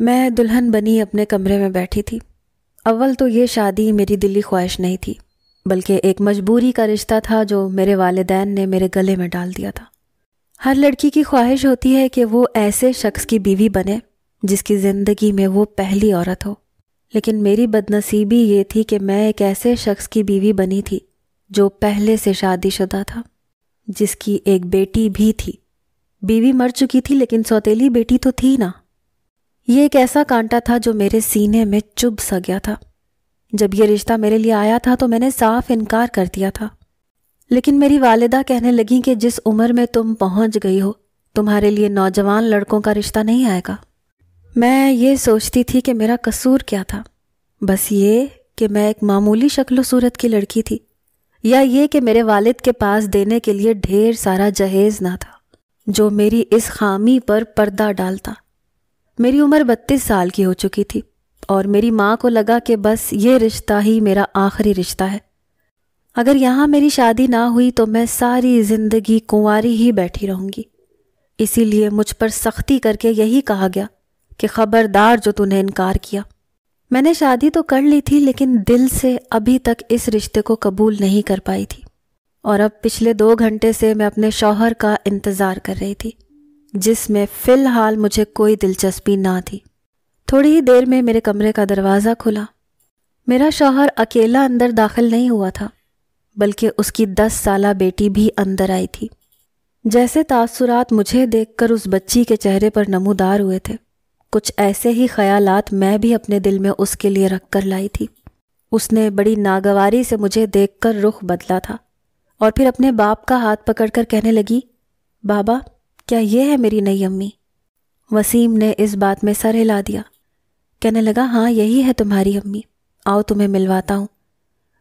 میں دلہن بنی اپنے کمرے میں بیٹھی تھی۔ اول تو یہ شادی میری دلی خواہش نہیں تھی، بلکہ ایک مجبوری کا رشتہ تھا جو میرے والدین نے میرے گلے میں ڈال دیا تھا۔ ہر لڑکی کی خواہش ہوتی ہے کہ وہ ایسے شخص کی بیوی بنے جس کی زندگی میں وہ پہلی عورت ہو، لیکن میری بدنصیبی یہ تھی کہ میں ایک ایسے شخص کی بیوی بنی تھی جو پہلے سے شادی شدہ تھا، جس کی ایک بیٹی بھی تھی۔ بیوی مر چکی تھی لیکن سوتیلی بیٹی تو تھی نا۔ یہ ایک ایسا کانٹا تھا جو میرے سینے میں چبھ سا گیا تھا۔ جب یہ رشتہ میرے لیے آیا تھا تو میں نے صاف انکار کر دیا تھا، لیکن میری والدہ کہنے لگیں کہ جس عمر میں تم پہنچ گئی ہو تمہارے لیے نوجوان لڑکوں کا رشتہ نہیں آئے گا۔ میں یہ سوچتی تھی کہ میرا قصور کیا تھا، بس یہ کہ میں ایک معمولی شکل و صورت کی لڑکی تھی، یا یہ کہ میرے والد کے پاس دینے کے لیے ڈھیر سارا جہیز نہ تھا جو میری اس خامی پر پردہ ڈالتا۔ میری عمر 32 سال کی ہو چکی تھی اور میری ماں کو لگا کہ بس یہ رشتہ ہی میرا آخری رشتہ ہے۔ اگر یہاں میری شادی نہ ہوئی تو میں ساری زندگی کنواری ہی بیٹھی رہوں گی۔ اسی لیے مجھ پر سختی کر کے یہی کہا گیا کہ خبردار جو تو نے انکار کیا۔ میں نے شادی تو کر لی تھی لیکن دل سے ابھی تک اس رشتے کو قبول نہیں کر پائی تھی، اور اب پچھلے 2 گھنٹے سے میں اپنے شوہر کا انتظار کر رہی تھی، جس میں فی الحال مجھے کوئی دلچسپی نہ تھی۔ تھوڑی ہی دیر میں میرے کمرے کا دروازہ کھلا۔ میرا شوہر اکیلا اندر داخل نہیں ہوا تھا، بلکہ اس کی 10 سالہ بیٹی بھی اندر آئی تھی۔ جیسے تاثرات مجھے دیکھ کر اس بچی کے چہرے پر نمودار ہوئے تھے، کچھ ایسے ہی خیالات میں بھی اپنے دل میں اس کے لیے رکھ کر لائی تھی۔ اس نے بڑی ناگواری سے مجھے دیکھ کر رخ بدلا تھا اور پھر اپنے باپ کا ہاتھ پکڑ کر کہنے لگی، بابا کیا یہ ہے میری نئی امی؟ وسیم نے اس بات میں سر ہلا دیا، کہنے لگا ہاں یہی ہے تمہاری امی، آؤ تمہیں ملواتا ہوں۔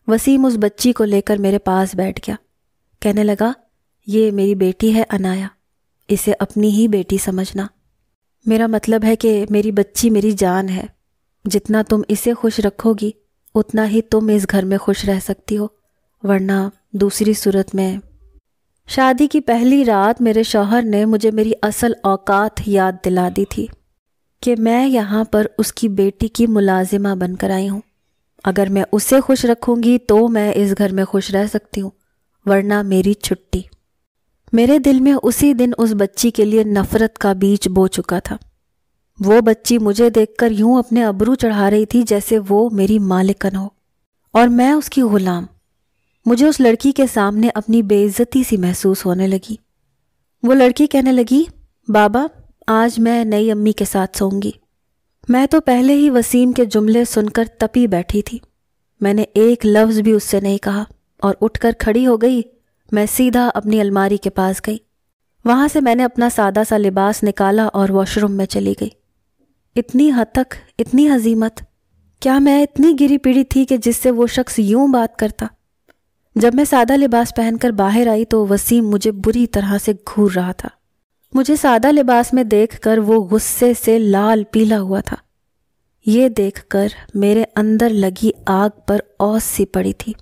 وسیم اس بچی کو لے کر میرے پاس بیٹھ گیا، کہنے لگا یہ میری بیٹی ہے عنایا، اسے اپنی ہی بیٹی سمجھنا۔ میرا مطلب ہے کہ میری بچی میری جان ہے، جتنا تم اسے خوش رکھو گی اتنا ہی تم اس گھر میں خوش رہ سکتی ہو، ورنہ دوسری صورت میں۔ شادی کی پہلی رات میرے شوہر نے مجھے میری اصل اوقات یاد دلا دی تھی کہ میں یہاں پر اس کی بیٹی کی ملازمہ بن کر آئی ہوں۔ اگر میں اسے خوش رکھوں گی تو میں اس گھر میں خوش رہ سکتی ہوں، ورنہ میری چھٹی۔ میرے دل میں اسی دن اس بچی کے لیے نفرت کا بیج بو چکا تھا۔ وہ بچی مجھے دیکھ کر یوں اپنے ابرو چڑھا رہی تھی جیسے وہ میری مالکن ہو اور میں اس کی غلام۔ مجھے اس لڑکی کے سامنے اپنی بے عزتی سی محسوس ہونے لگی۔ وہ لڑکی کہنے لگی، بابا آج میں نئی امی کے ساتھ سوؤں گی۔ میں تو پہلے ہی وسیم کے جملے سن کر تپی بیٹھی تھی۔ میں نے ایک لفظ بھی اس سے نہیں کہا اور اٹھ کر کھڑی ہو گئی۔ میں سیدھا اپنی الماری کے پاس گئی۔ وہاں سے میں نے اپنا سادہ سا لباس نکالا اور واش روم میں چلی گئی۔ اتنی حد تک اتنی ہزیمت، کیا میں اتنی گری پیڑی تھی کہ جس سے وہ شخص یوں بات کرتا؟ جب میں سادہ لباس پہن کر باہر آئی تو وسیم مجھے بری طرح سے گھور رہا تھا۔ مجھے سادہ لباس میں دیکھ کر وہ غصے سے لال پیلا ہوا تھا۔ یہ دیکھ کر میرے اندر لگی آگ پر اوس سی پڑی تھی۔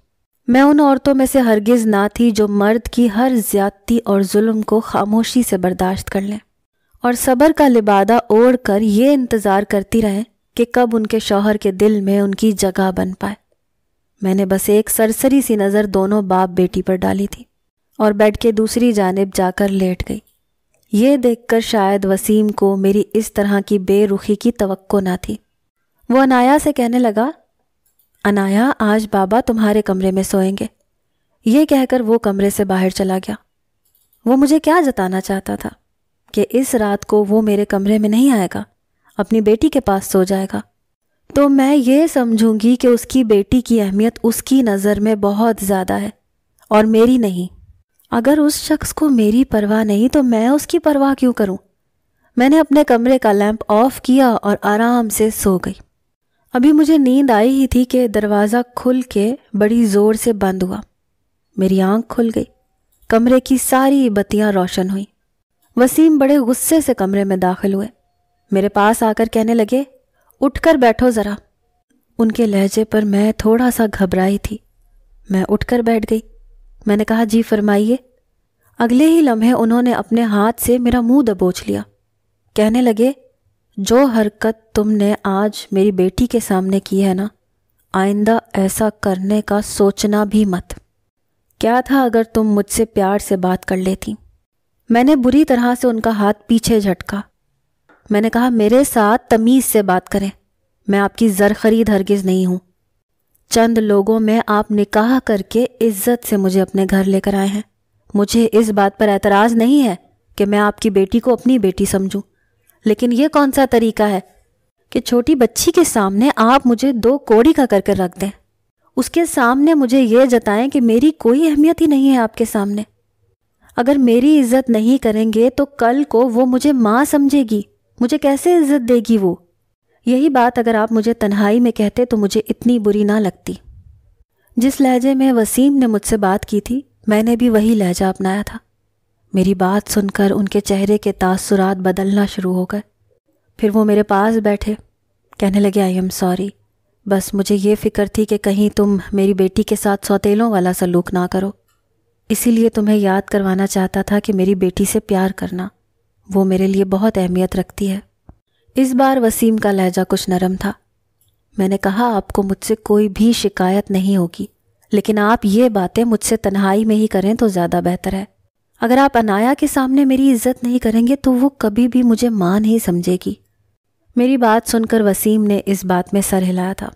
میں ان عورتوں میں سے ہرگز نہ تھی جو مرد کی ہر زیادتی اور ظلم کو خاموشی سے برداشت کر لیں اور صبر کا لبادہ اوڑھ کر یہ انتظار کرتی رہیں کہ کب ان کے شوہر کے دل میں ان کی جگہ بن پائے۔ میں نے بس ایک سرسری سی نظر دونوں باپ بیٹی پر ڈالی تھی اور بیڈ کے دوسری جانب جا کر لیٹ گئی۔ یہ دیکھ کر شاید وسیم کو میری اس طرح کی بے رخی کی توقع نہ تھی۔ وہ عنایا سے کہنے لگا، عنایا آج بابا تمہارے کمرے میں سوئیں گے۔ یہ کہہ کر وہ کمرے سے باہر چلا گیا۔ وہ مجھے کیا جتانا چاہتا تھا کہ اس رات کو وہ میرے کمرے میں نہیں آئے گا، اپنی بیٹی کے پاس سو جائے گا، تو میں یہ سمجھوں گی کہ اس کی بیٹی کی اہمیت اس کی نظر میں بہت زیادہ ہے اور میری نہیں۔ اگر اس شخص کو میری پرواہ نہیں تو میں اس کی پرواہ کیوں کروں؟ میں نے اپنے کمرے کا لیمپ آف کیا اور آرام سے سو گئی۔ ابھی مجھے نیند آئی ہی تھی کہ دروازہ کھل کے بڑی زور سے بند ہوا۔ میری آنکھ کھل گئی، کمرے کی ساری بتیاں روشن ہوئیں۔ وسیم بڑے غصے سے کمرے میں داخل ہوئے، میرے پاس آ کر کہنے لگے، اٹھ کر بیٹھو ذرا۔ ان کے لہجے پر میں تھوڑا سا گھبرائی تھی۔ میں اٹھ کر بیٹھ گئی۔ میں نے کہا، جی فرمائیے۔ اگلے ہی لمحے انہوں نے اپنے ہاتھ سے میرا منہ دبوچ لیا، کہنے لگے، جو حرکت تم نے آج میری بیٹی کے سامنے کی ہے نا، آئندہ ایسا کرنے کا سوچنا بھی مت۔ کیا تھا اگر تم مجھ سے پیار سے بات کر لیتی؟ میں نے بری طرح سے ان کا ہاتھ پیچھے جھٹکا۔ میں نے کہا میرے ساتھ تمیز سے بات کریں، میں آپ کی زر خرید ہرگز نہیں ہوں۔ چند لوگوں میں آپ نکاح کر کے عزت سے مجھے اپنے گھر لے کر آئے ہیں۔ مجھے اس بات پر اعتراض نہیں ہے کہ میں آپ کی بیٹی کو اپنی بیٹی سمجھوں، لیکن یہ کون سا طریقہ ہے کہ چھوٹی بچی کے سامنے آپ مجھے 2 کوڑی کا کر کے رکھ دیں، اس کے سامنے مجھے یہ جتائیں کہ میری کوئی اہمیت ہی نہیں ہے آپ کے سامنے۔ اگر میری عزت نہیں کریں گے تو کل کو وہ مجھے ماں سمجھے گی، مجھے کیسے عزت دے گی وہ؟ یہی بات اگر آپ مجھے تنہائی میں کہتے تو مجھے اتنی بری نہ لگتی۔ جس لہجے میں وسیم نے مجھ سے بات کی تھی، میں نے بھی وہی لہجہ اپنایا تھا۔ میری بات سن کر ان کے چہرے کے تاثرات بدلنا شروع ہو گئے۔ پھر وہ میرے پاس بیٹھے، کہنے لگے آئی ایم سوری، بس مجھے یہ فکر تھی کہ کہیں تم میری بیٹی کے ساتھ سوتیلوں والا سلوک نہ کرو، اسی لیے تمہیں یاد کروانا چاہتا تھا کہ میری بیٹی سے پیار کرنا، وہ میرے لیے بہت اہمیت رکھتی ہے۔ اس بار وسیم کا لہجہ کچھ نرم تھا۔ میں نے کہا آپ کو مجھ سے کوئی بھی شکایت نہیں ہوگی، لیکن آپ یہ باتیں مجھ سے تنہائی میں ہی کریں تو زیادہ بہتر ہے۔ اگر آپ عنایا کے سامنے میری عزت نہیں کریں گے تو وہ کبھی بھی مجھے ماں نہیں سمجھے گی۔ میری بات سن کر وسیم نے اس بات میں سر ہلایا تھا،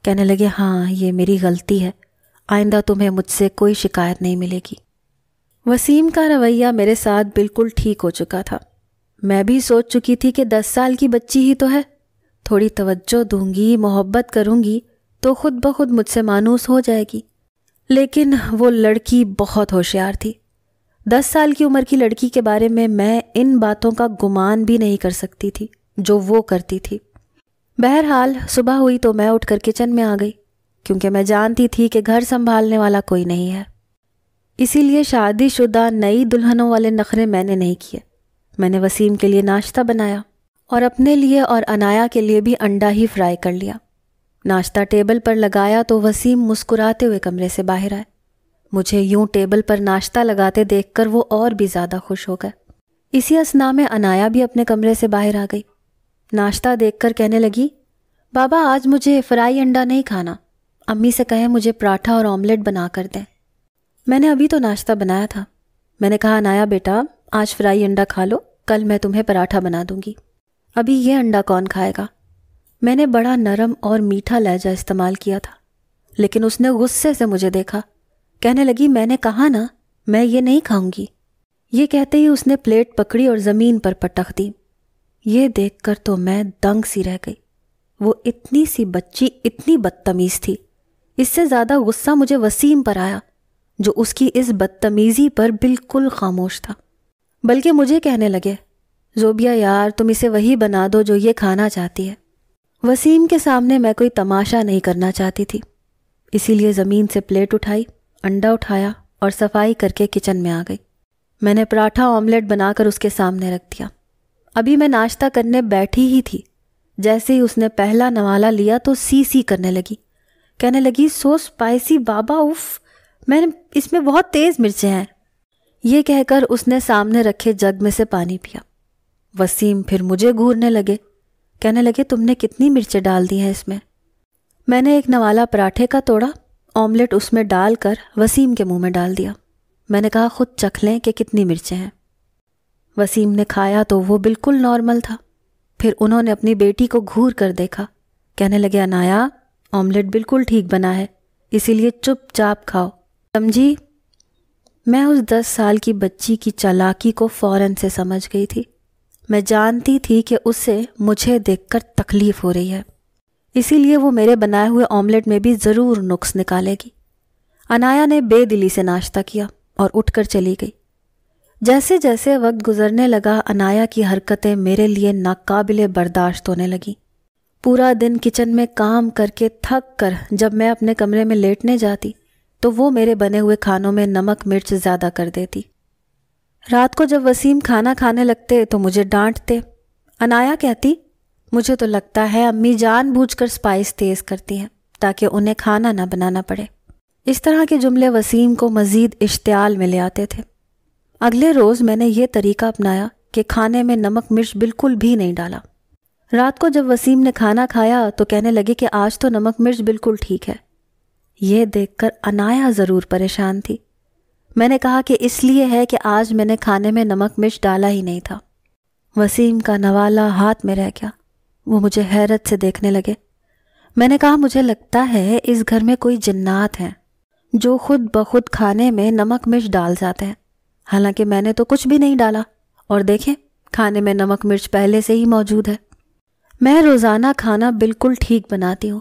کہنے لگے ہاں یہ میری غلطی ہے، آئندہ تمہیں مجھ سے کوئی شکایت نہیں ملے گی۔ وسیم کا رویہ میرے ساتھ بالکل ٹھیک ہو چکا تھا۔ میں بھی سوچ چکی تھی کہ 10 سال کی بچی ہی تو ہے، تھوڑی توجہ دوں گی، محبت کروں گی تو خود بخود مجھ سے مانوس ہو جائے گی۔ لیکن وہ لڑکی بہت ہوشیار تھی۔ 10 سال کی عمر کی لڑکی کے بارے میں ان باتوں کا گمان بھی نہیں کر سکتی تھی جو وہ کرتی تھی۔ بہرحال صبح ہوئی تو میں اٹھ کر کچن میں آ گئی، کیونکہ میں جانتی تھی کہ گھر سنبھالنے والا کوئی نہیں ہے۔ اسی لیے شادی شدہ نئی دلہنوں والے نخرے میں نے نہیں کیے۔ میں نے وسیم کے لیے ناشتہ بنایا اور اپنے لیے اور عنایا کے لیے بھی انڈا ہی فرائی کر لیا۔ ناشتہ ٹیبل پر لگایا تو وسیم مسکراتے ہوئے کمرے سے باہر آئے۔ مجھے یوں ٹیبل پر ناشتہ لگاتے دیکھ کر وہ اور بھی زیادہ خوش ہو گئے۔ اسی اثناء میں عنایا بھی اپنے کمرے سے باہر آ گئی۔ ناشتہ دیکھ کر کہنے لگی بابا آج مجھے فرائی انڈا نہیں کھانا، امی سے کہیں مجھے پراٹھا اور آملیٹ بنا کر دیں۔ میں نے ابھی تو ناشتہ بنایا تھا۔ میں نے کہا عنایا بیٹا آج فرائی انڈا کھا لو، کل میں تمہیں پراٹھا بنا دوں گی۔ ابھی یہ انڈا کون کھائے گا؟ میں نے بڑا نرم اور میٹھا لہجہ استعمال کیا تھا، لیکن اس نے غصے سے مجھے دیکھا۔ کہنے لگی میں نے کہا نا میں یہ نہیں کھاؤں گی۔ یہ کہتے ہی اس نے پلیٹ پکڑی اور زمین پر پٹخ دی۔ یہ دیکھ کر تو میں دنگ سی رہ گئی۔ وہ اتنی سی بچی اتنی بدتمیز تھی۔ اس سے زیادہ غصہ مجھے وسیم پر آیا، جو اس کی اس بدتمیزی پر بالکل خاموش تھا، بلکہ مجھے کہنے لگے زوبیہ یار تم اسے وہی بنا دو جو یہ کھانا چاہتی ہے۔ وسیم کے سامنے میں کوئی تماشا نہیں کرنا چاہتی تھی، اسی لیے زمین سے پلیٹ اٹھائی، انڈا اٹھایا اور صفائی کر کے کچن میں آ گئی۔ میں نے پراٹھا آملیٹ بنا کر اس کے سامنے رکھ دیا۔ ابھی میں ناشتہ کرنے بیٹھی ہی تھی، جیسے ہی اس نے پہلا نوالا لیا تو سی سی کرنے لگی، کہنے لگی سو اسپائسی بابا، اف اس میں بہت تیز مرچیں ہیں۔ یہ کہہ کر اس نے سامنے رکھے جگ میں سے پانی پیا۔ وسیم پھر مجھے گھورنے لگے، کہنے لگے تم نے کتنی مرچیں ڈال دی ہیں اس میں۔ میں نے ایک نوالا پراٹھے کا توڑا، آملیٹ اس میں ڈال کر وسیم کے منہ میں ڈال دیا۔ میں نے کہا خود چکھ لیں کہ کتنی مرچیں ہیں۔ وسیم نے کھایا تو وہ بالکل نارمل تھا۔ پھر انہوں نے اپنی بیٹی کو گھور کر دیکھا، کہنے لگے عنایا آملیٹ بالکل ٹھیک بنا ہے، اسی لیے چپ چاپ کھاؤ، سمجھی؟ میں اس 10 سال کی بچی کی چالاکی کو فوراً سے سمجھ گئی تھی۔ میں جانتی تھی کہ اسے مجھے دیکھ کر تکلیف ہو رہی ہے، اسی لیے وہ میرے بنائے ہوئے آملیٹ میں بھی ضرور نقص نکالے گی۔ عنایا نے بے دلی سے ناشتہ کیا اور اٹھ کر چلی گئی۔ جیسے جیسے وقت گزرنے لگا عنایا کی حرکتیں میرے لیے ناقابل برداشت ہونے لگیں۔ پورا دن کچن میں کام کر کے تھک کر جب میں اپنے کمرے میں لیٹنے جاتی تو وہ میرے بنے ہوئے کھانوں میں نمک مرچ زیادہ کر دیتی۔ رات کو جب وسیم کھانا کھانے لگتے تو مجھے ڈانٹتے۔ عنایا کہتی مجھے تو لگتا ہے امی جان بوجھ کر سپائس تیز کرتی ہیں تاکہ انہیں کھانا نہ بنانا پڑے۔ اس طرح کے جملے وسیم کو مزید اشتعال میں لے آتے تھے۔ اگلے روز میں نے یہ طریقہ اپنایا کہ کھانے میں نمک مرچ بالکل بھی نہیں ڈالا۔ رات کو جب وسیم نے کھانا کھایا تو کہنے لگے کہ آج تو نمک مرچ بالکل ٹھیک ہے۔ یہ دیکھ کر عنایا ضرور پریشان تھی۔ میں نے کہا کہ اس لیے ہے کہ آج میں نے کھانے میں نمک مرچ ڈالا ہی نہیں تھا۔ وسیم کا نوالا ہاتھ میں رہ گیا۔ وہ مجھے حیرت سے دیکھنے لگے۔ میں نے کہا مجھے لگتا ہے اس گھر میں کوئی جنات ہیں جو خود بخود کھانے میں نمک مرچ ڈال جاتے ہیں، حالانکہ میں نے تو کچھ بھی نہیں ڈالا، اور دیکھیں کھانے میں نمک مرچ پہلے سے ہی موجود ہے۔ میں روزانہ کھانا بالکل ٹھیک بناتی ہوں،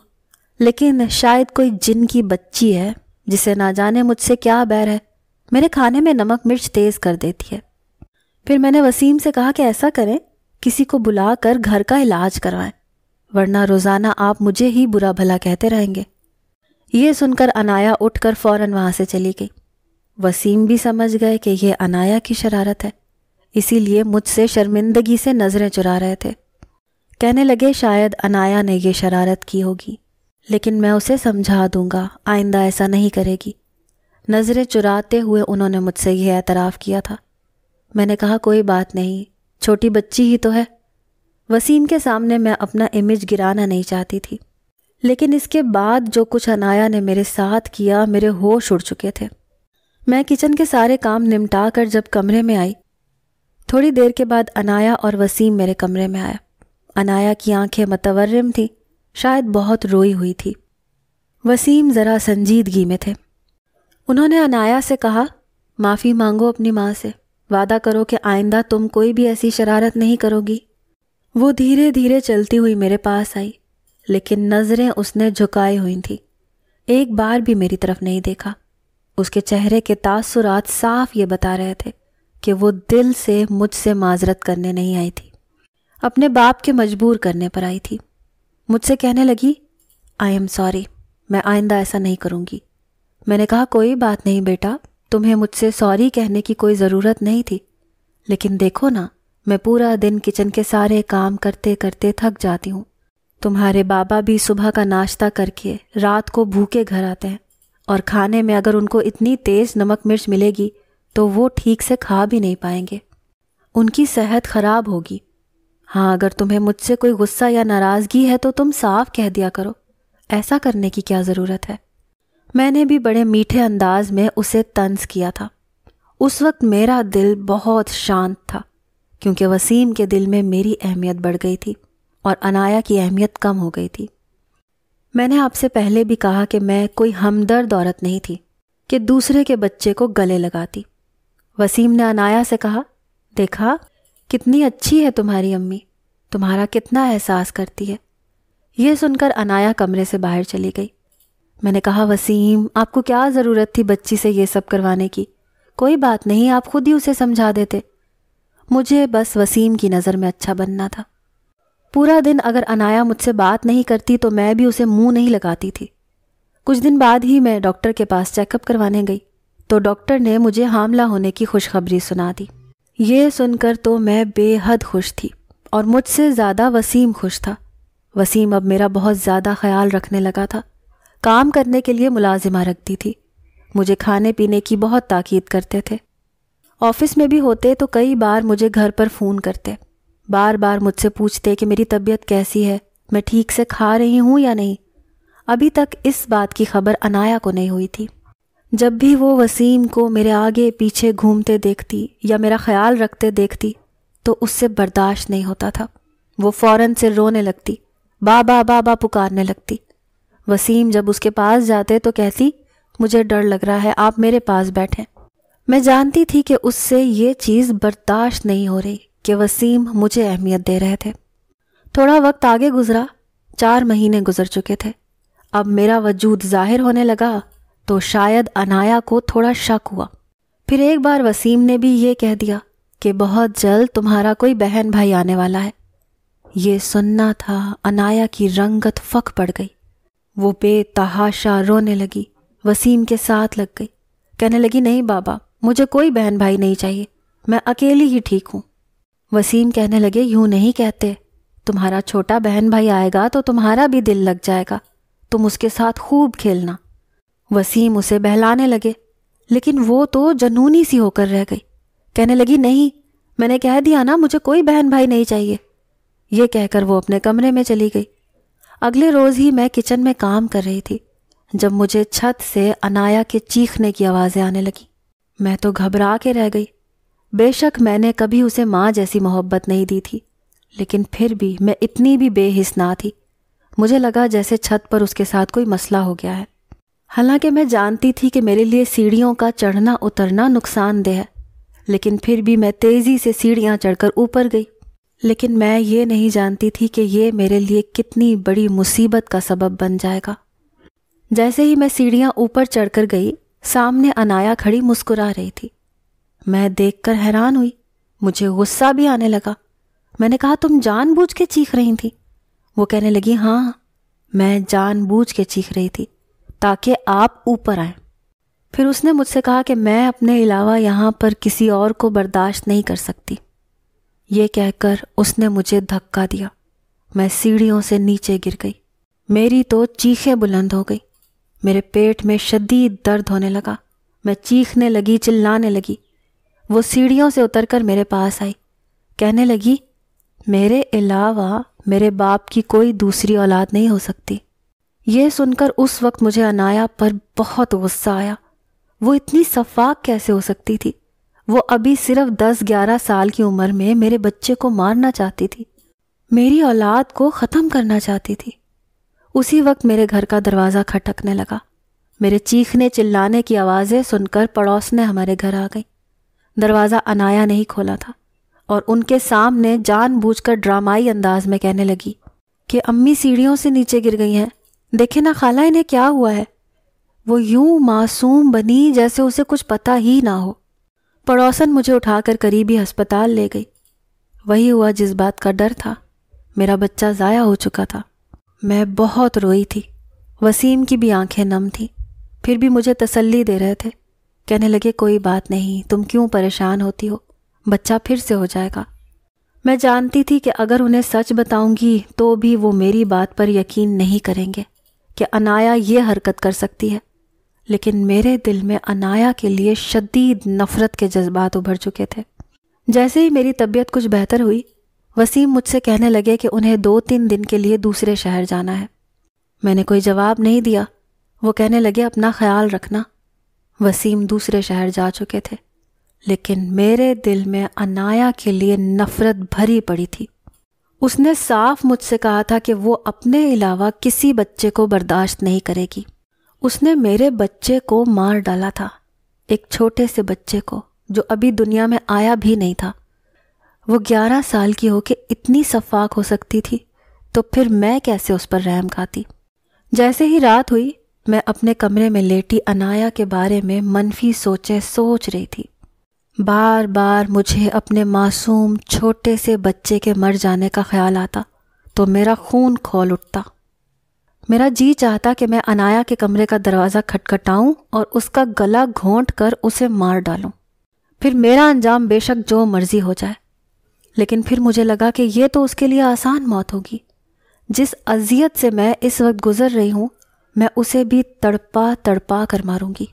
لیکن شاید کوئی جن کی بچی ہے جسے نہ جانے مجھ سے کیا بیر ہے، میرے کھانے میں نمک مرچ تیز کر دیتی ہے۔ پھر میں نے وسیم سے کہا کہ ایسا کریں، کسی کو بلا کر گھر کا علاج کروائیں، ورنہ روزانہ آپ مجھے ہی برا بھلا کہتے رہیں گے۔ یہ سن کر عنایا اٹھ کر فوراً وہاں سے چلی گئی۔ وسیم بھی سمجھ گئے کہ یہ عنایا کی شرارت ہے، اسی لیے مجھ سے شرمندگی سے نظریں چرا رہے تھے۔ کہنے لگے شاید عنایا نے یہ شرارت کی ہوگی، لیکن میں اسے سمجھا دوں گا، آئندہ ایسا نہیں کرے گی۔ نظریں چراتے ہوئے انہوں نے مجھ سے یہ اعتراف کیا تھا۔ میں نے کہا کوئی بات نہیں، چھوٹی بچی ہی تو ہے۔ وسیم کے سامنے میں اپنا امیج گرانا نہیں چاہتی تھی، لیکن اس کے بعد جو کچھ عنایا نے میرے ساتھ کیا، میرے ہوش اڑ چکے تھے۔ میں کچن کے سارے کام نمٹا کر جب کمرے میں آئی، تھوڑی دیر کے بعد عنایا اور وسیم میرے کمرے میں آیا۔ عنایا کی آنکھیں متورم تھیں، شاید بہت روئی ہوئی تھی۔ وسیم ذرا سنجیدگی میں تھے۔ انہوں نے عنایا سے کہا معافی مانگو اپنی ماں سے، وعدہ کرو کہ آئندہ تم کوئی بھی ایسی شرارت نہیں کرو گی۔ وہ دھیرے دھیرے چلتی ہوئی میرے پاس آئی، لیکن نظریں اس نے جھکائی ہوئی تھیں، ایک بار بھی میری طرف نہیں دیکھا۔ اس کے چہرے کے تاثرات صاف یہ بتا رہے تھے کہ وہ دل سے مجھ سے معذرت کرنے نہیں آئی تھی، اپنے باپ کے مجبور کرنے پر آئی تھی۔ مجھ سے کہنے لگی آئی ایم سوری، میں آئندہ ایسا نہیں کروں گی۔ میں نے کہا کوئی بات نہیں بیٹا، تمہیں مجھ سے سوری کہنے کی کوئی ضرورت نہیں تھی، لیکن دیکھو نا، میں پورا دن کچن کے سارے کام کرتے کرتے تھک جاتی ہوں۔ تمہارے بابا بھی صبح کا ناشتہ کر کے رات کو بھوکے گھر آتے ہیں، اور کھانے میں اگر ان کو اتنی تیز نمک مرچ ملے گی تو وہ ٹھیک سے کھا بھی نہیں پائیں گے، ان کی صحت خراب ہوگی۔ ہاں، اگر تمہیں مجھ سے کوئی غصہ یا ناراضگی ہے تو تم صاف کہہ دیا کرو، ایسا کرنے کی کیا ضرورت ہے۔ میں نے بھی بڑے میٹھے انداز میں اسے طنز کیا تھا۔ اس وقت میرا دل بہت شانت تھا، کیونکہ وسیم کے دل میں میری اہمیت بڑھ گئی تھی اور عنایا کی اہمیت کم ہو گئی تھی۔ میں نے آپ سے پہلے بھی کہا کہ میں کوئی ہمدرد عورت نہیں تھی کہ دوسرے کے بچے کو گلے لگاتی۔ وسیم نے عنایا سے کہا دیکھا کتنی اچھی ہے تمہاری امی، تمہارا کتنا احساس کرتی ہے۔ یہ سن کر عنایا کمرے سے باہر چلی گئی۔ میں نے کہا وسیم، آپ کو کیا ضرورت تھی بچی سے یہ سب کروانے کی؟ کوئی بات نہیں، آپ خود ہی اسے سمجھا دیتے۔ مجھے بس وسیم کی نظر میں اچھا بننا تھا۔ پورا دن اگر عنایا مجھ سے بات نہیں کرتی تو میں بھی اسے منہ نہیں لگاتی تھی۔ کچھ دن بعد ہی میں ڈاکٹر کے پاس چیک اپ کروانے گئی تو ڈاکٹر نے مجھے حاملہ ہونے کی خوشخبری سنا دی۔ یہ سن کر تو میں بے حد خوش تھی، اور مجھ سے زیادہ وسیم خوش تھا۔ وسیم اب میرا بہت زیادہ خیال رکھنے لگا تھا، کام کرنے کے لیے ملازمہ رکھتی تھی، مجھے کھانے پینے کی بہت تاکید کرتے تھے۔ آفس میں بھی ہوتے تو کئی بار مجھے گھر پر فون کرتے، بار بار مجھ سے پوچھتے کہ میری طبیعت کیسی ہے، میں ٹھیک سے کھا رہی ہوں یا نہیں۔ ابھی تک اس بات کی خبر عنایا کو نہیں ہوئی تھی۔ جب بھی وہ وسیم کو میرے آگے پیچھے گھومتے دیکھتی یا میرا خیال رکھتے دیکھتی تو اس سے برداشت نہیں ہوتا تھا۔ وہ فوراً سے رونے لگتی، بابا بابا پکارنے لگتی۔ وسیم جب اس کے پاس جاتے تو کہتی مجھے ڈر لگ رہا ہے، آپ میرے پاس بیٹھیں۔ میں جانتی تھی کہ اس سے یہ چیز برداشت نہیں ہو رہی کہ وسیم مجھے اہمیت دے رہے تھے۔ تھوڑا وقت آگے گزرا، 4 مہینے گزر چکے تھے۔ اب میرا وجود ظاہر ہونے لگا تو شاید عنایا کو تھوڑا شک ہوا۔ پھر ایک بار وسیم نے بھی یہ کہہ دیا کہ بہت جلد تمہارا کوئی بہن بھائی آنے والا ہے۔ یہ سننا تھا عنایا کی رنگت فک پڑ گئی، وہ بے تحاشا رونے لگی، وسیم کے ساتھ لگ گئی، کہنے لگی نہیں بابا، مجھے کوئی بہن بھائی نہیں چاہیے، میں اکیلی ہی ٹھیک ہوں۔ وسیم کہنے لگے یوں نہیں کہتے، تمہارا چھوٹا بہن بھائی آئے گا تو تمہارا بھی دل لگ جائے گا، تم اس کے ساتھ خوب کھیلنا۔ وسیم اسے بہلانے لگے، لیکن وہ تو جنونی سی ہو کر رہ گئی، کہنے لگی نہیں، میں نے کہہ دیا نا مجھے کوئی بہن بھائی نہیں چاہیے۔ یہ کہہ کر وہ اپنے کمرے میں چلی گئی۔ اگلے روز ہی میں کچن میں کام کر رہی تھی جب مجھے چھت سے انایا کے چیخنے کی آوازیں آنے لگیں۔ میں تو گھبرا کے رہ گئی۔ بے شک میں نے کبھی اسے ماں جیسی محبت نہیں دی تھی، لیکن پھر بھی میں اتنی بھی بے حس نہ تھی۔ مجھے لگا جیسے چھت پر اس کے ساتھ کوئی مسئلہ ہو گیا ہے۔ حالانکہ میں جانتی تھی کہ میرے لیے سیڑھیوں کا چڑھنا اترنا نقصان دہ ہے، لیکن پھر بھی میں تیزی سے سیڑھیاں چڑھ کر اوپر گئی۔ لیکن میں یہ نہیں جانتی تھی کہ یہ میرے لیے کتنی بڑی مصیبت کا سبب بن جائے گا۔ جیسے ہی میں سیڑھیاں اوپر چڑھ کر گئی، سامنے انایا کھڑی مسکرا رہی تھی۔ میں دیکھ کر حیران ہوئی، مجھے غصہ بھی آنے لگا۔ میں نے کہا، تم جان بوجھ کے چیخ رہی تھی؟ وہ کہنے لگی، ہاں، میں جان بوجھ کے چیخ رہی تھی تاکہ آپ اوپر آئیں۔ پھر اس نے مجھ سے کہا کہ میں اپنے علاوہ یہاں پر کسی اور کو برداشت نہیں کر سکتی۔ یہ کہہ کر اس نے مجھے دھکا دیا۔ میں سیڑھیوں سے نیچے گر گئی۔ میری تو چیخیں بلند ہو گئی۔ میرے پیٹ میں شدید درد ہونے لگا۔ میں چیخنے لگی، چلانے لگی۔ وہ سیڑھیوں سے اتر کر میرے پاس آئی، کہنے لگی، میرے علاوہ میرے باپ کی کوئی دوسری اولاد نہیں ہو سکتی۔ یہ سن کر اس وقت مجھے انایا پر بہت غصہ آیا۔ وہ اتنی سفاک کیسے ہو سکتی تھی؟ وہ ابھی صرف 10-11 سال کی عمر میں میرے بچے کو مارنا چاہتی تھی، میری اولاد کو ختم کرنا چاہتی تھی۔ اسی وقت میرے گھر کا دروازہ کھٹکنے لگا۔ میرے چیخنے چلانے کی آوازیں سن کر پڑوسنیں ہمارے گھر آ گئیں۔ دروازہ انایا نے ہی کھولا تھا اور ان کے سامنے جان بوجھ کر ڈرامائی انداز میں کہنے لگی کہ امی سیڑھیوں سے نیچے گر گئی ہیں، دیکھیں نا خالہ انہیں کیا ہوا ہے۔ وہ یوں معصوم بنی جیسے اسے کچھ پتہ ہی نہ ہو۔ پڑوسن مجھے اٹھا کر قریبی ہسپتال لے گئی۔ وہی ہوا جس بات کا ڈر تھا، میرا بچہ ضائع ہو چکا تھا۔ میں بہت روئی تھی۔ وسیم کی بھی آنکھیں نم تھیں، پھر بھی مجھے تسلی دے رہے تھے، کہنے لگے کوئی بات نہیں، تم کیوں پریشان ہوتی ہو، بچہ پھر سے ہو جائے گا۔ میں جانتی تھی کہ اگر انہیں سچ بتاؤں گی تو بھی وہ میری بات پر یقین نہیں کریں گے کہ انایا یہ حرکت کر سکتی ہے، لیکن میرے دل میں انایا کے لیے شدید نفرت کے جذبات ابھر چکے تھے۔ جیسے ہی میری طبیعت کچھ بہتر ہوئی، وسیم مجھ سے کہنے لگے کہ انہیں 2-3 دن کے لیے دوسرے شہر جانا ہے۔ میں نے کوئی جواب نہیں دیا۔ وہ کہنے لگے اپنا خیال رکھنا۔ وسیم دوسرے شہر جا چکے تھے، لیکن میرے دل میں انایا کے لیے نفرت بھری پڑی تھی۔ اس نے صاف مجھ سے کہا تھا کہ وہ اپنے علاوہ کسی بچے کو برداشت نہیں کرے گی۔ اس نے میرے بچے کو مار ڈالا تھا، ایک چھوٹے سے بچے کو جو ابھی دنیا میں آیا بھی نہیں تھا۔ وہ 11 سال کی ہو کے اتنی سفاک ہو سکتی تھی، تو پھر میں کیسے اس پر رحم کھاتی؟ جیسے ہی رات ہوئی، میں اپنے کمرے میں لیٹی انایا کے بارے میں منفی سوچیں سوچ رہی تھی۔ بار بار مجھے اپنے معصوم چھوٹے سے بچے کے مر جانے کا خیال آتا تو میرا خون کھول اٹھتا۔ میرا جی چاہتا کہ میں انایا کے کمرے کا دروازہ کھٹکھٹاؤں اور اس کا گلا گھونٹ کر اسے مار ڈالوں، پھر میرا انجام بے شک جو مرضی ہو جائے۔ لیکن پھر مجھے لگا کہ یہ تو اس کے لیے آسان موت ہوگی۔ جس اذیت سے میں اس وقت گزر رہی ہوں، میں اسے بھی تڑپا تڑپا کر ماروں گی۔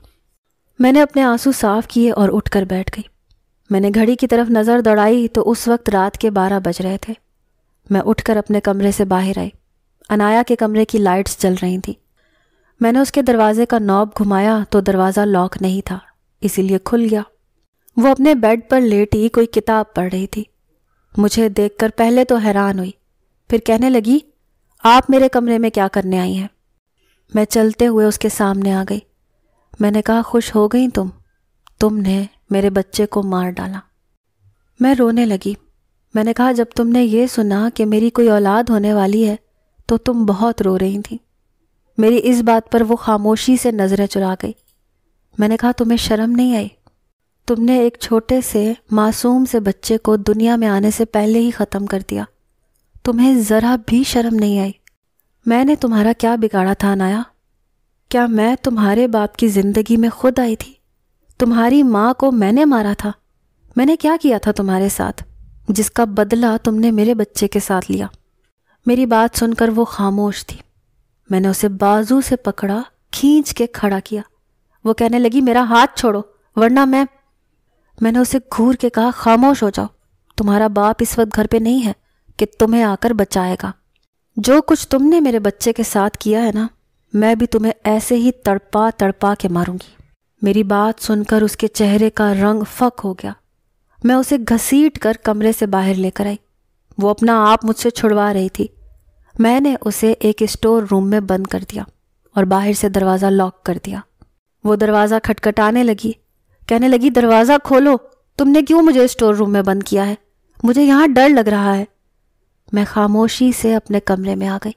میں نے اپنے آنسو صاف کیے اور اٹھ کر بیٹھ گئی۔ میں نے گھڑی کی طرف نظر دوڑائی تو اس وقت رات کے 12 بج رہے تھے۔ میں اٹھ کر اپنے کمرے سے باہر آئی۔ انایا کے کمرے کی لائٹس جل رہی تھیں۔ میں نے اس کے دروازے کا نوب گھمایا تو دروازہ لاک نہیں تھا، اسی لیے کھل گیا۔ وہ اپنے بیڈ پر لیٹی کوئی کتاب پڑھ رہی تھی۔ مجھے دیکھ کر پہلے تو حیران ہوئی، پھر کہنے لگی، آپ میرے کمرے میں کیا کرنے آئی ہیں؟ میں چلتے ہوئے اس کے سامنے آ گئی۔ میں نے کہا، خوش ہو گئی تم نے میرے بچے کو مار ڈالا۔ میں رونے لگی۔ میں نے کہا، جب تم نے یہ سنا کہ میری کوئی اولاد ہونے والی ہے تو تم بہت رو رہی تھیں۔ میری اس بات پر وہ خاموشی سے نظریں چرا گئی۔ میں نے کہا، تمہیں شرم نہیں آئی؟ تم نے ایک چھوٹے سے معصوم سے بچے کو دنیا میں آنے سے پہلے ہی ختم کر دیا۔ تمہیں ذرا بھی شرم نہیں آئی؟ میں نے تمہارا کیا بگاڑا تھا انایا؟ کیا میں تمہارے باپ کی زندگی میں خود آئی تھی؟ تمہاری ماں کو میں نے مارا تھا؟ میں نے کیا کیا تھا تمہارے ساتھ جس کا بدلہ تم نے میرے بچے کے ساتھ لیا؟ میری بات سن کر وہ خاموش تھی۔ میں نے اسے بازو سے پکڑا، کھینچ کے کھڑا کیا۔ وہ کہنے لگی، میرا ہاتھ چھوڑو ورنہ میں نے اسے گھور کے کہا، خاموش ہو جاؤ، تمہارا باپ اس وقت گھر پہ نہیں ہے، کہ تمہیں آ کر بچائے گا۔ جو کچھ تم نے میرے بچے کے ساتھ کیا ہے نا، میں بھی تمہیں ایسے ہی تڑپا تڑپا کے ماروں گی۔ میری بات سن کر اس کے چہرے کا رنگ فک ہو گیا۔ میں اسے گھسیٹ کر کمرے سے باہر لے کر آئی۔ وہ اپنا آپ مجھ سے چھڑوا رہی تھی۔ میں نے اسے ایک اسٹور روم میں بند کر دیا اور باہر سے دروازہ لاک کر دیا۔ وہ دروازہ کھٹکھٹانے لگی، کہنے لگی دروازہ کھولو، تم نے کیوں مجھے اسٹور روم میں بند کیا ہے؟ مجھے یہاں ڈر لگ رہا ہے۔ میں خاموشی سے اپنے کمرے میں آ گئی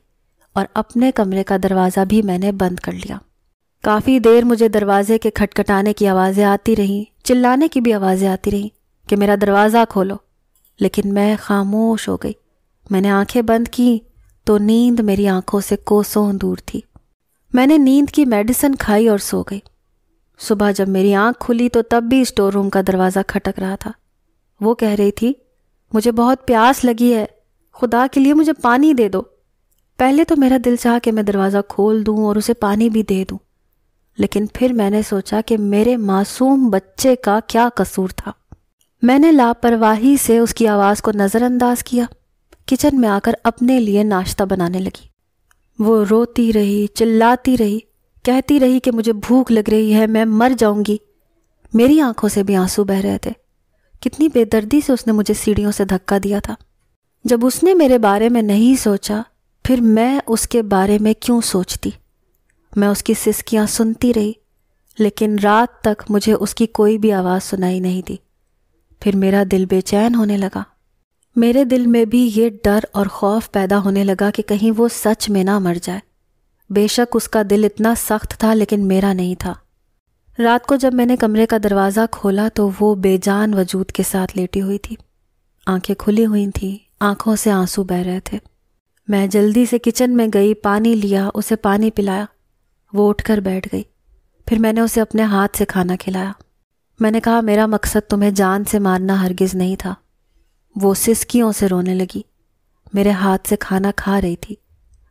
اور اپنے کمرے کا دروازہ بھی میں نے بند کر لیا۔ کافی دیر مجھے دروازے کے کھٹکھٹانے کی آوازیں آتی رہیں، چلانے کی بھی آوازیں آتی رہیں کہ میرا دروازہ کھولو، لیکن میں خاموش ہو گئی۔ میں نے آنکھیں بند کی تو نیند میری آنکھوں سے کوسوں دور تھی۔ میں نے نیند کی میڈیسن کھائی اور سو گئی۔ صبح جب میری آنکھ کھلی تو تب بھی اسٹور روم کا دروازہ کھٹک رہا تھا۔ وہ کہہ رہی تھی، مجھے بہت پیاس لگی ہے، خدا کے لیے مجھے پانی دے دو۔ پہلے تو میرا دل چاہا کہ میں دروازہ کھول دوں اور اسے پانی بھی دے دوں، لیکن پھر میں نے سوچا کہ میرے معصوم بچے کا کیا قصور تھا۔ میں نے لاپرواہی سے اس کی آواز کو نظر انداز کیا، کچن میں آ کر اپنے لیے ناشتہ بنانے لگی۔ وہ روتی رہی، چلاتی رہی، کہتی رہی کہ مجھے بھوک لگ رہی ہے، میں مر جاؤں گی۔ میری آنکھوں سے بھی آنسو بہہ رہے تھے۔ کتنی بے دردی سے اس نے مجھے سیڑھیوں سے دھکا دیا تھا۔ جب اس نے میرے بارے میں نہیں سوچا، پھر میں اس کے بارے میں کیوں سوچتی؟ میں اس کی سسکیاں سنتی رہی، لیکن رات تک مجھے اس کی کوئی بھی آواز سنائی نہیں دی۔ پھر میرا دل بے چین ہونے لگا۔ میرے دل میں بھی یہ ڈر اور خوف پیدا ہونے لگا کہ کہیں وہ سچ میں نہ مر جائے۔ بے شک اس کا دل اتنا سخت تھا، لیکن میرا نہیں تھا۔ رات کو جب میں نے کمرے کا دروازہ کھولا تو وہ بے جان وجود کے ساتھ لیٹی ہوئی تھی۔ آنکھیں کھلی ہوئی تھیں، آنکھوں سے آنسو بہہ رہے تھے۔ میں جلدی سے کچن میں گئی، پانی لیا، اسے پانی پلایا۔ وہ اٹھ کر بیٹھ گئی۔ پھر میں نے اسے اپنے ہاتھ سے کھانا کھلایا۔ میں نے کہا، میرا مقصد تمہیں جان سے مارنا ہرگز نہیں تھا۔ وہ سسکیوں سے رونے لگی، میرے ہاتھ سے کھانا کھا رہی تھی۔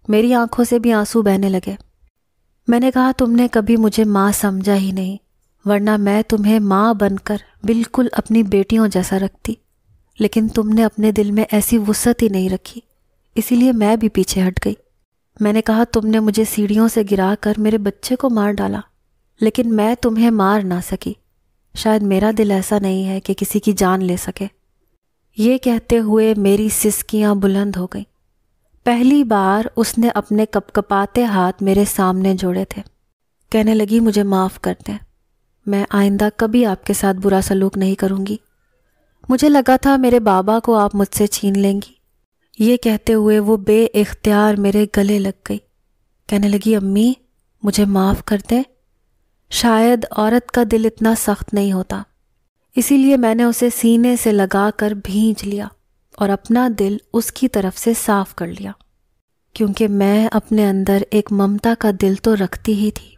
میری آنکھوں سے بھی آنسو بہنے لگے۔ میں نے کہا، تم نے کبھی مجھے ماں سمجھا ہی نہیں، ورنہ میں تمہیں ماں بن کر بالکل اپنی بیٹیوں جیسا رکھتی، لیکن تم نے اپنے دل میں ایسی وسعت ہی نہیں رکھی، اسی لیے میں بھی پیچھے ہٹ گئی۔ میں نے کہا، تم نے مجھے سیڑھیوں سے گرا کر میرے بچے کو مار ڈالا، لیکن میں تمہیں مار نہ سکی۔ شاید میرا دل ایسا نہیں ہے کہ کسی کی جان لے سکے۔ یہ کہتے ہوئے میری سسکیاں بلند ہو گئیں۔ پہلی بار اس نے اپنے کپکپاتے ہاتھ میرے سامنے جوڑے تھے۔ کہنے لگی، مجھے معاف کر دیں، میں آئندہ کبھی آپ کے ساتھ برا سلوک نہیں کروں گی۔ مجھے لگا تھا میرے بابا کو آپ مجھ سے چھین لیں گی۔ یہ کہتے ہوئے وہ بے اختیار میرے گلے لگ گئی۔ کہنے لگی، امی مجھے معاف کر دیں۔ شاید عورت کا دل اتنا سخت نہیں ہوتا، اسی لیے میں نے اسے سینے سے لگا کر بھینچ لیا اور اپنا دل اس کی طرف سے صاف کر لیا، کیونکہ میں اپنے اندر ایک ممتا کا دل تو رکھتی ہی تھی۔